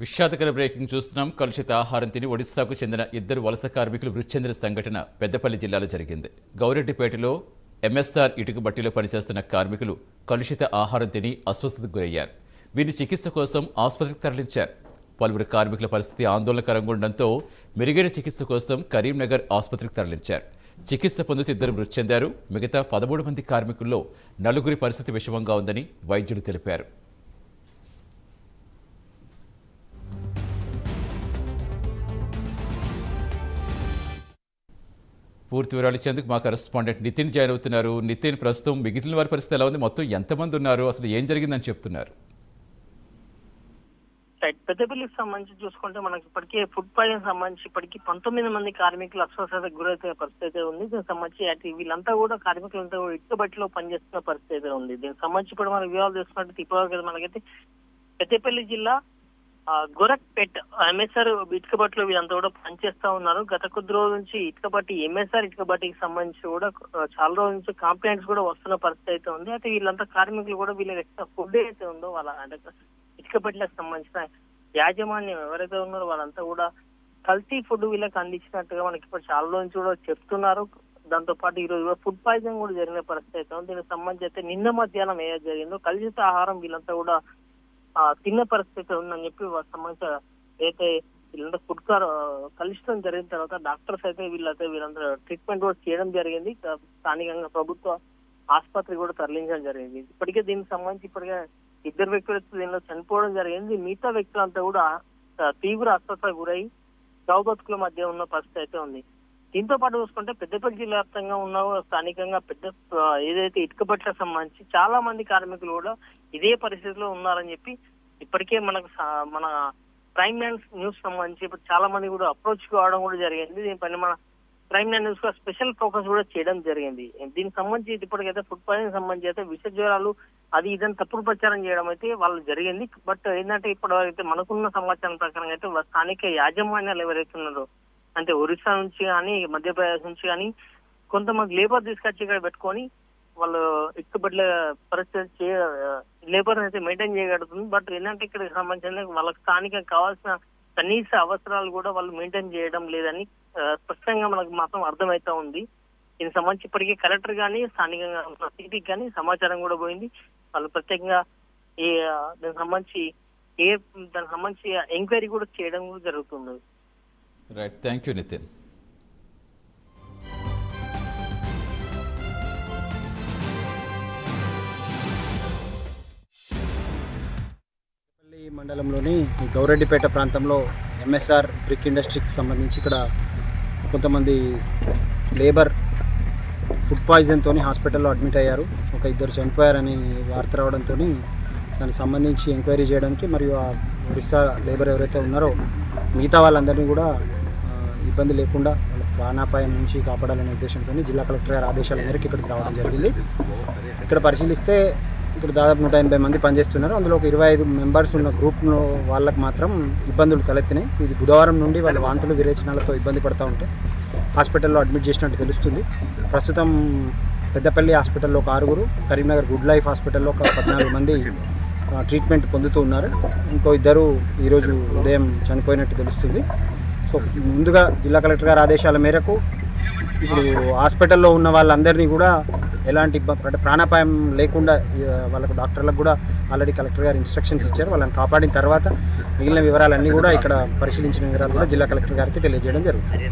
విషాదకర breaking చూస్తున్నాం. కలుషిత ఆహారం తిని ఒడిశాకు చెందిన ఇద్దరు వలస కార్మికులు మృతి చెందిన సంఘటన పెద్దపల్లి జిల్లాలో జరిగింది. గౌరెడ్డిపేటలో ఎంఎస్ఆర్ ఇటుక బట్టీలో పనిచేస్తున్న కార్మికులు కలుషిత ఆహారం తిని అస్వస్థతకు గురయ్యారు. వీరిని చికిత్స కోసం ఆసుపత్రికి తరలించారు. పలువురు కార్మికుల పరిస్థితి ఆందోళనకరంగా ఉండడంతో మెరుగైన చికిత్స కోసం కరీంనగర్ ఆసుపత్రికి తరలించారు. చికిత్స పొందుతూ ఇద్దరు మృతి చెందారు. మిగతా 13 మంది కార్మికుల్లో 4 పరిస్థితి విషమంగా ఉందని వైద్యులు తెలిపారు. పూర్తి వివరాలు ఇచ్చేందుకు మా కరెస్పాండెంట్ నితిన్ జాయిన్ అవుతున్నారు. నితిన్, ప్రస్తుతం మిగిలిన వారి పరిస్థితి ఎలా ఉంది? మొత్తం ఎంతమంది ఉన్నారు? అసలు ఏం జరిగిందని చెప్తున్నారు? పెద్దపల్లికి సంబంధించి చూసుకుంటే మనకి ఇప్పటికే ఫుడ్ పాయిజన్ సంబంధించి ఇప్పటికీ 19 మంది కార్మికులు అస్వస్థతకు గురైతే పరిస్థితి ఉంది. దీనికి సంబంధించి వీళ్ళంతా కూడా కార్మికులంతా కూడా ఇటుక బట్టిలో పనిచేస్తున్న పరిస్థితి ఉంది. దీనికి సంబంధించి ఇప్పుడు మనం వివరాలు తీసుకున్నట్టు ఇప్పటివరకు మనకైతే పెద్దపల్లి జిల్లా గోరఖ్పేట్ ఎంఎస్ఆర్ ఇటుక బట్టిలో వీళ్ళంతా కూడా పనిచేస్తా ఉన్నారు. గత కొద్ది రోజుల నుంచి ఇటుక బట్టి ఎంఎస్ఆర్ ఇటుక బట్టికి సంబంధించి కూడా చాలా రోజుల నుంచి కంప్లైంట్స్ కూడా వస్తున్న పరిస్థితి అయితే ఉంది. అయితే వీళ్ళంతా కార్మికులు కూడా వీళ్ళకి ఫుడ్ అయితే ఉందో వాళ్ళ అంటే ఇటుక బట్టిలకు సంబంధించిన యాజమాన్యం ఎవరైతే ఉన్నారో వాళ్ళంతా కూడా కల్తీ ఫుడ్ వీళ్ళకి అందించినట్టుగా మనకి ఇప్పుడు చాలా రోజు నుంచి కూడా చెప్తున్నారు. దాంతో పాటు ఈ రోజు ఫుడ్ పాయిజన్ కూడా జరిగిన పరిస్థితి అయితే ఉంది. దీనికి సంబంధించి అయితే నిన్న మధ్యాహ్నం ఏదైతే జరిగిందో కలుషిత ఆహారం వీళ్ళంతా కూడా తిన్న పరిస్థితి ఉందని చెప్పి సంబంధించిన అయితే వీళ్ళంతా ఫుడ్ కలుషితం జరిగిన తర్వాత డాక్టర్స్ అయితే వీళ్ళంతా ట్రీట్మెంట్ కూడా చేయడం జరిగింది. స్థానికంగా ప్రభుత్వ ఆసుపత్రి కూడా తరలించడం జరిగింది. ఇప్పటికే దీనికి సంబంధించి ఇప్పటికే 2 వ్యక్తులు దీనిలో చనిపోవడం జరిగింది. మిగతా వ్యక్తులంతా కూడా తీవ్ర అస్వస్థతకు గురై చౌబతుకుల మధ్య ఉన్న పరిస్థితి అయితే ఉంది. దీంతో పాటు చూసుకుంటే పెద్దపల్లి జిల్లా వ్యాప్తంగా ఉన్న స్థానికంగా ఏదైతే ఇటుక బట్లకు సంబంధించి చాలా మంది కార్మికులు కూడా ఇదే పరిస్థితిలో ఉన్నారని చెప్పి ఇప్పటికే మన ప్రైమ్ న్యూస్ సంబంధించి ఇప్పుడు చాలా మంది కూడా అప్రోచ్ కావడం కూడా జరిగింది. దీనిపైన మన ప్రైమ్ న్యూస్ కూడా స్పెషల్ ఫోకస్ కూడా చేయడం జరిగింది. దీనికి సంబంధించి ఇప్పటికైతే ఫుడ్ పాయిజన్ సంబంధించి అయితే విష జ్వరాలు అది ఇదని తప్పుడు ప్రచారం చేయడం అయితే వాళ్ళు జరిగింది. బట్ ఏంటంటే ఇప్పటివరకు మనకున్న సమాచారం ప్రకారం అయితే స్థానిక యాజమాన్యాలు ఎవరైతే ఉన్నారో అంటే ఒరిస్సా నుంచి కానీ మధ్యప్రదేశ్ నుంచి కానీ కొంతమంది లేబర్ తీసుకొచ్చి ఇక్కడ పెట్టుకొని వాళ్ళు ఇటుకబడ్ల పరిస్థితి లేబర్ అయితే మెయింటైన్ చేయగలుగుతుంది. బట్ ఏంటంటే ఇక్కడ సంబంధించిన వాళ్ళకి స్థానికంగా కావాల్సిన కనీస అవసరాలు కూడా వాళ్ళు మెయింటైన్ చేయడం లేదని స్పష్టంగా మనకు మాత్రం అర్థమవుతా ఉంది. దీనికి సంబంధించి ఇప్పటికీ కలెక్టర్ కానీ స్థానికంగా సిటీకి కానీ సమాచారం కూడా పోయింది. వాళ్ళు ప్రత్యేకంగా దానికి సంబంధించి ఎంక్వైరీ కూడా చేయడం కూడా జరుగుతుంది. Right, thank you Nitin. మండలంలోని గౌరెడ్డిపేట ప్రాంతంలో ఎంఎస్ఆర్ బ్రిక్ ఇండస్ట్రీకి సంబంధించి ఇక్కడ కొంతమంది లేబర్ ఫుడ్ పాయిజన్తో హాస్పిటల్లో అడ్మిట్ అయ్యారు. ఒక 2 చనిపోయారని వార్త రావడంతో దానికి సంబంధించి ఎంక్వైరీ చేయడానికి మరియు ఆ ఒరిస్సా లేబర్ ఎవరైతే ఉన్నారో మిగతా వాళ్ళందరినీ కూడా ఇబ్బంది లేకుండా వాళ్ళ ప్రాణాపాయం నుంచి కాపాడాలనే ఉద్దేశంతో జిల్లా కలెక్టర్ గారి ఆదేశాల మేరకు ఇక్కడికి రావడం జరిగింది. ఇక్కడ పరిశీలిస్తే ఇక్కడ దాదాపు 180 మంది పనిచేస్తున్నారు. అందులో ఒక 25 మెంబర్స్ ఉన్న గ్రూప్లో వాళ్ళకి మాత్రం ఇబ్బందులు తలెత్తినాయి. ఇది బుధవారం నుండి వాళ్ళ వాంతులు విరేచనాలతో ఇబ్బంది పడుతూ ఉంటే హాస్పిటల్లో అడ్మిట్ చేసినట్టు తెలుస్తుంది. ప్రస్తుతం పెద్దపల్లి హాస్పిటల్లో ఒక 6, కరీంనగర్ గుడ్ లైఫ్ హాస్పిటల్లో ఒక 14 మంది ట్రీట్మెంట్ పొందుతూ ఉన్నారు. ఇంకో 2 ఈరోజు ఉదయం చనిపోయినట్టు తెలుస్తుంది. సో ముందుగా జిల్లా కలెక్టర్ గారి ఆదేశాల మేరకు ఇప్పుడు హాస్పిటల్లో ఉన్న వాళ్ళందరినీ కూడా ఎలాంటి ప్రాణాపాయం లేకుండా వాళ్ళకు డాక్టర్లకు కూడా ఆల్రెడీ కలెక్టర్ గారు ఇన్స్ట్రక్షన్స్ ఇచ్చారు. వాళ్ళని కాపాడిన తర్వాత మిగిలిన వివరాలన్నీ కూడా ఇక్కడ పరిశీలించిన వివరాలు కూడా జిల్లా కలెక్టర్ గారికి తెలియజేయడం జరుగుతుంది.